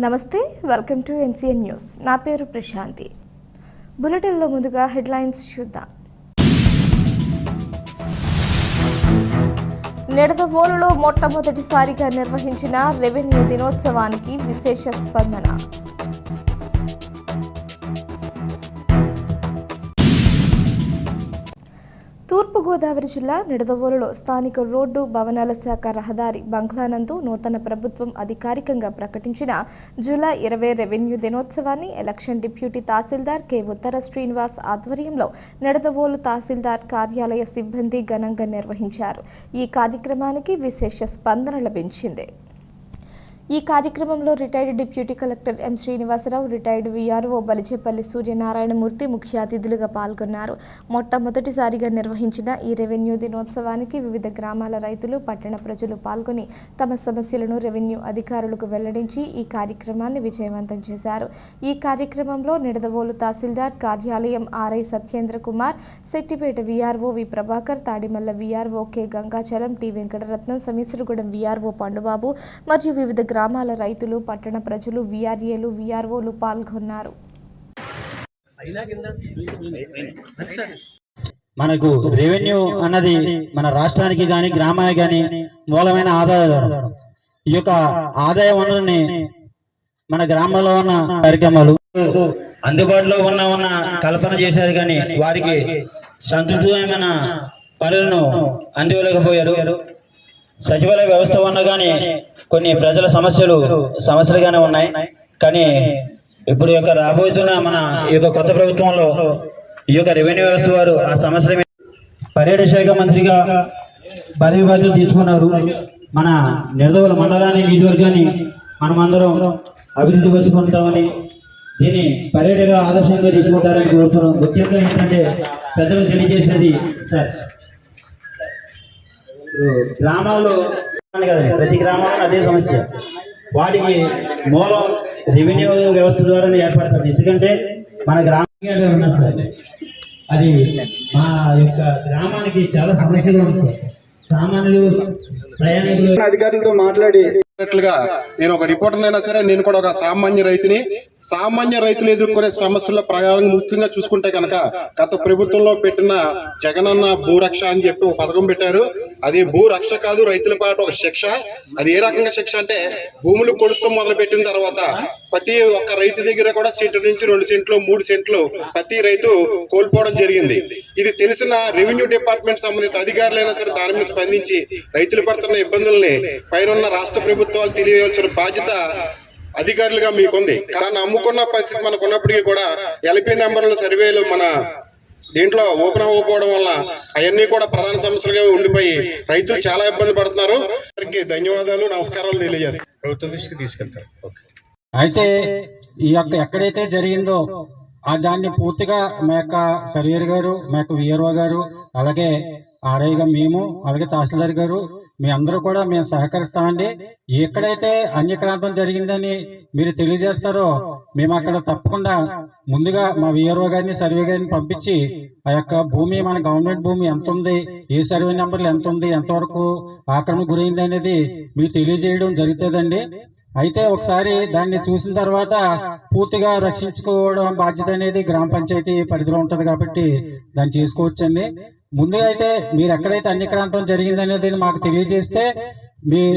నమస్తే, welcome to NCN news. నా పేరు ప్రశాంతి. బులెటిన్లో ముందుగా హెడ్లైన్స్ చూద్దాం. నిడదవోలులో మొట్టమొదటిసారిగా నిర్వహించిన రెవెన్యూ దినోత్సవానికి విశేష స్పందన. తూర్పుగోదావరి జిల్లా నిడదవోలులో స్థానిక రోడ్డు భవనాల శాఖ రహదారి బంగ్లానందు నూతన ప్రభుత్వం అధికారికంగా ప్రకటించిన జూలై 20 రెవెన్యూ దినోత్సవాన్ని ఎలక్షన్ డిప్యూటీ తహసీల్దార్ కె ఉత్తర శ్రీనివాస్ ఆధ్వర్యంలో నిడదవోలు తహసీల్దార్ కార్యాలయ సిబ్బంది ఘనంగా నిర్వహించారు. ఈ కార్యక్రమానికి విశేష స్పందన లభించింది. ఈ కార్యక్రమంలో retired deputy collector M Srinivasarao, retired VRO Balichepalli Suryanarayanamurthy ముఖ్య అతిథులుగా పాల్గొన్నారు. మొట్టమొదటిసారిగా నిర్వహించిన ఈ రెవెన్యూ దినోత్సవానికి వివిధ గ్రామాల రైతులు, పట్టణ ప్రజలు పాల్గొని తమ సమస్యలను రెవెన్యూ అధికారులకు వెల్లడించి ఈ కార్యక్రమాన్ని విజయవంతం చేశారు. ఈ కార్యక్రమంలో నిడదవోలు తహసీల్దార్ కార్యాలయం RI Satyendra Kumar, Settipeta VRO V Prabhakar, Tadimalla VRO K Gangachalam, T Venkataratnam, Sameeswaragudem VRO Pandubabu మరియు వివిధ గ్రామాల రైతులు, పట్టణ ప్రజలు, VRAలు, VROలు పాల్గొన్నారు. మనకు రెవెన్యూ అన్నది మన రాష్ట్రానికి కానీ గ్రామానికి కానీ మూలమైన ఆదాయ వనరు. ఈ యొక్క ఆదాయ వనరుని మన గ్రామంలో ఉన్న కార్యక్రమాలు అందుబాటులో ఉన్న కల్పన చేశారు, కానీ వారికి సంతృప్తికరమైన పనులను అందివ్వలేకపోయారు. సచివాలయ వ్యవస్థ ఉన్నా కానీ కొన్ని ప్రజల సమస్యలుగానే ఉన్నాయి. కానీ ఇప్పుడు యొక్క రాబోతున్న మన ఈ యొక్క కొత్త ప్రభుత్వంలో ఈ యొక్క రెవెన్యూ వ్యవస్థ వారు ఆ సమస్యల పర్యాటక శాఖ మంత్రిగా పదవి బాధ్యతలు తీసుకున్నారు. మన నిడదవోలు మండలాన్ని, నియోజకవర్గాన్ని మనమందరం అభివృద్ధి పరుచుకుంటామని, దీన్ని పర్యాటక ఆదర్శంగా తీసుకుంటారని కోరుతున్నాం. ముఖ్యంగా ఏంటంటే పెద్దలు తెలియజేసినది సార్, గ్రామాల్లో కదండి, ప్రతి గ్రామంలో అదే సమస్య. వాటికి మూలం రెవెన్యూ వ్యవస్థ ద్వారానే ఏర్పడుతుంది. ఎందుకంటే మన గ్రామాలు ఉన్నాయి సార్, అది మా యొక్క గ్రామానికి చాలా సమస్యగా ఉంది సార్. సామాన్యులు, ప్రయాణికులు అధికారులతో మాట్లాడినట్లుగా నేను ఒక రిపోర్టర్ అయినా సరే, నేను కూడా ఒక సామాన్య రైతులు ఎదుర్కొనే సమస్యల ప్రకారం ముఖ్యంగా చూసుకుంటే కనుక గత ప్రభుత్వంలో పెట్టిన జగనన్న భూరక్ష అని చెప్పి ఒక పథకం పెట్టారు. అది భూరక్ష కాదు, రైతుల పాటు ఒక శిక్ష. అది ఏ రకంగా శిక్ష అంటే, భూములు కొడుతూ మొదలు పెట్టిన తర్వాత ప్రతి ఒక్క రైతు దగ్గర కూడా సెంటు నుంచి 2 సెంట్లు 3 సెంట్లు ప్రతి రైతు కోల్పోవడం జరిగింది. ఇది తెలిసిన రెవెన్యూ డిపార్ట్మెంట్ సంబంధిత అధికారులైనా సరే దాని మీద స్పందించి రైతులు పడుతున్న ఇబ్బందుల్ని పైన రాష్ట్ర ప్రభుత్వాలు తెలియవలసిన బాధ్యత అధికారులుగా మీకుంది. కానీ అమ్ముకున్న పరిస్థితి మనకు ఉన్నప్పటికీ కూడా LP నెంబర్ల సర్వేలు మన దీంట్లో ఓపెన్ అవ్వకపోవడం వల్ల అవన్నీ కూడా ప్రధాన సమస్యలుగా ఉండిపోయి రైతులు చాలా ఇబ్బంది పడుతున్నారు. ధన్యవాదాలు, నమస్కారాలు తెలియజేస్తారు. ప్రభుత్వం దృష్టికి తీసుకెళ్తారు. అయితే ఈ యొక్క ఎక్కడైతే జరిగిందో దాన్ని పూర్తిగా మా యొక్క సర్వేర్ గారు, మా యొక్క VRO గారు, అలాగే RIగా మేము, అలాగే తహసీల్దార్ గారు, మీ అందరూ కూడా మేము సహకరిస్తామండి. ఎక్కడైతే అన్యక్రాంతం జరిగిందని మీరు తెలియజేస్తారో మేము అక్కడ తప్పకుండా ముందుగా మా VRO గారిని, సర్వే గారిని పంపించి ఆ యొక్క భూమి, మన గవర్నమెంట్ భూమి ఎంత ఉంది, ఏ సర్వే నెంబర్లు ఎంత ఉంది, ఎంతవరకు ఆక్రమణ గురైంది అనేది మీకు తెలియజేయడం జరుగుతుందండి. అయితే ఒకసారి దాన్ని చూసిన తర్వాత పూర్తిగా రక్షించుకోవడం బాధ్యత అనేది గ్రామ పంచాయతీ పరిధిలో ఉంటుంది కాబట్టి దాన్ని చేసుకోవచ్చండి. ముందుగా అయితే మీరు ఎక్కడైతే అన్యక్రాంతం జరిగిందనేది మాకు తెలియజేస్తే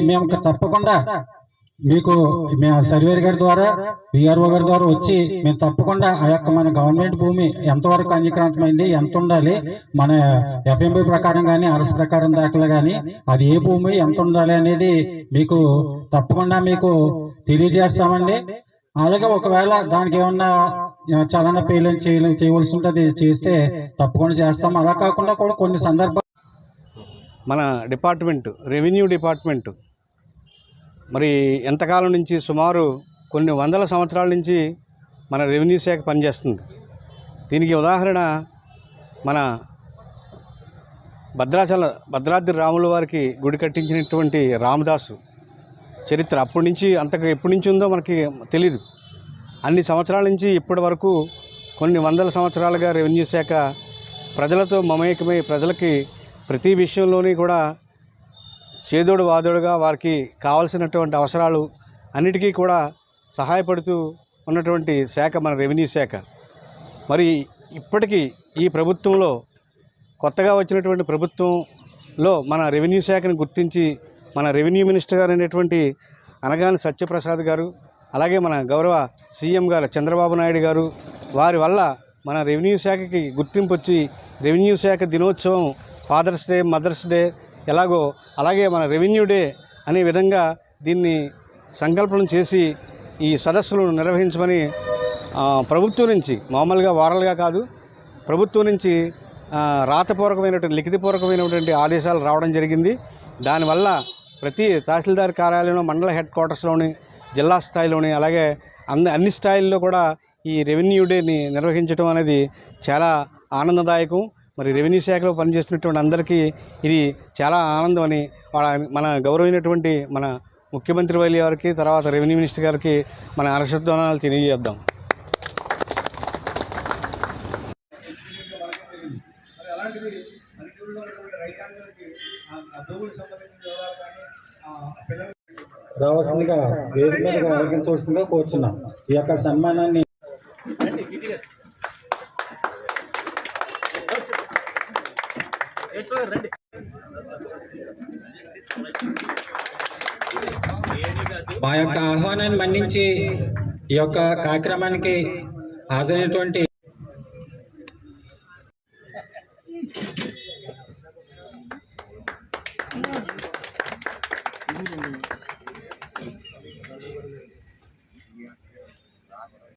మేము తప్పకుండా మీకు సర్వేర్ గారి ద్వారా, VRO గారి ద్వారా వచ్చి మేము తప్పకుండా ఆ యొక్క మన గవర్నమెంట్ భూమి ఎంతవరకు అన్యక్రాంతమైంది, ఎంత ఉండాలి, మన FMB ప్రకారం కానీ RS ప్రకారం దాఖలు కానీ అది ఏ భూమి ఎంత ఉండాలి అనేది మీకు తప్పకుండా మీకు తెలియజేస్తామండి. అలాగే ఒకవేళ దానికి ఏమన్నా చలన పేలం చేయవలసి ఉంటుంది, చేస్తే తప్పకుండా చేస్తాం. అలా కాకుండా కూడా కొన్ని సందర్భాలు మన రెవెన్యూ డిపార్ట్మెంట్ మరి ఎంతకాలం నుంచి, సుమారు కొన్ని వందల సంవత్సరాల నుంచి మన రెవెన్యూ శాఖ పనిచేస్తుంది. దీనికి ఉదాహరణ మన భద్రాద్రి రాముల వారికి గుడి కట్టించినటువంటి రామదాసు చరిత్ర అప్పటి నుంచి ఎప్పటి నుంచి ఉందో మనకి తెలీదు. అన్ని సంవత్సరాల నుంచి ఇప్పటి వరకు కొన్ని వందల సంవత్సరాలుగా రెవెన్యూ శాఖ ప్రజలతో మమేకమై ప్రజలకి ప్రతి విషయంలోని కూడా చేదోడు వాదోడుగా వారికి కావాల్సినటువంటి అవసరాలు అన్నిటికీ కూడా సహాయపడుతూ ఉన్నటువంటి శాఖ మన రెవెన్యూ శాఖ. మరి ఇప్పటికీ ఈ ప్రభుత్వంలో కొత్తగా వచ్చినటువంటి ప్రభుత్వంలో మన రెవెన్యూ శాఖను గుర్తించి మన రెవెన్యూ మినిస్టర్ గారు అనేటువంటి అనగాని సత్యప్రసాద్ గారు, అలాగే మన గౌరవ సీఎం గారు చంద్రబాబు నాయుడు గారు, వారి వల్ల మన రెవెన్యూ శాఖకి గుర్తింపు వచ్చి రెవెన్యూ శాఖ దినోత్సవం ఫాదర్స్ డే, మదర్స్ డే ఎలాగో అలాగే మన రెవెన్యూ డే అనే విధంగా దీన్ని సంకల్పం చేసి ఈ సదస్సులను నిర్వహించమని ప్రభుత్వం నుంచి మామూలుగా వారలుగా కాదు, ప్రభుత్వం నుంచి రాతపూర్వకమైనటువంటి లిఖితపూర్వకమైనటువంటి ఆదేశాలు రావడం జరిగింది. దానివల్ల ప్రతి తహసీల్దార్ కార్యాలయంలో, మండల హెడ్ క్వార్టర్స్లోని, జిల్లా స్థాయిలోని, అలాగే అన్ని స్థాయిల్లో కూడా ఈ రెవెన్యూ డేని నిర్వహించడం అనేది చాలా ఆనందదాయకం. మరి రెవెన్యూ శాఖలో పనిచేస్తున్నటువంటి అందరికీ ఇది చాలా ఆనందం అని మన గౌరవమైనటువంటి మన ముఖ్యమంత్రి వైలి గారికి, తర్వాత రెవెన్యూ మినిస్టర్ గారికి మన హర్షధ్వానాలు తెలియజేద్దాం. రావాల్సిందిగా వేదిక మీదగా ఆరోగించవలసిందిగా కోరుచున్నాం. ఈ యొక్క సన్మానాన్ని మా యొక్క ఆహ్వానాన్ని మన్నించి ఈ యొక్క కార్యక్రమానికి హాజరైనటువంటి